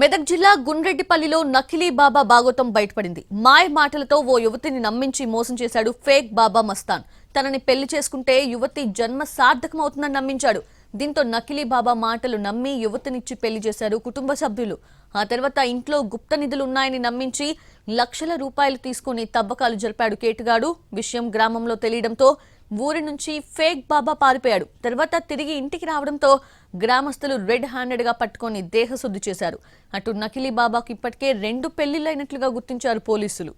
మెదక్ జిల్లా గుండ్రెడ్డిపల్లిలో నకిలీ బాబా బాగోతం బయటపడింది. మాయ మాటలతో ఓ యువతిని నమ్మించి మోసం చేశాడు ఫేక్ బాబా మస్తాన్. తనని పెళ్లి చేసుకుంటే యువతి జన్మ సార్థకమవుతుందని నమ్మించాడు. దీంతో నకిలీ బాబా మాటలు నమ్మి యువతినిచ్చి పెళ్లి చేశారు కుటుంబ సభ్యులు. ఆ తర్వాత ఇంట్లో గుప్త నిధులు ఉన్నాయని నమ్మించి లక్షల రూపాయలు తీసుకుని తవ్వకాలు జరిపాడు కేటుగాడు. విషయం గ్రామంలో తెలియడంతో ఊరి నుంచి ఫేక్ బాబా పారిపోయాడు. తర్వాత తిరిగి ఇంటికి రావడంతో గ్రామస్తులు రెడ్ హ్యాండెడ్ గా పట్టుకొని దేహశుద్ధి చేశారు. అటు నకిలీ బాబాకు ఇప్పటికే 2 పెళ్లిళ్లైనట్లుగా గుర్తించారు పోలీసులు.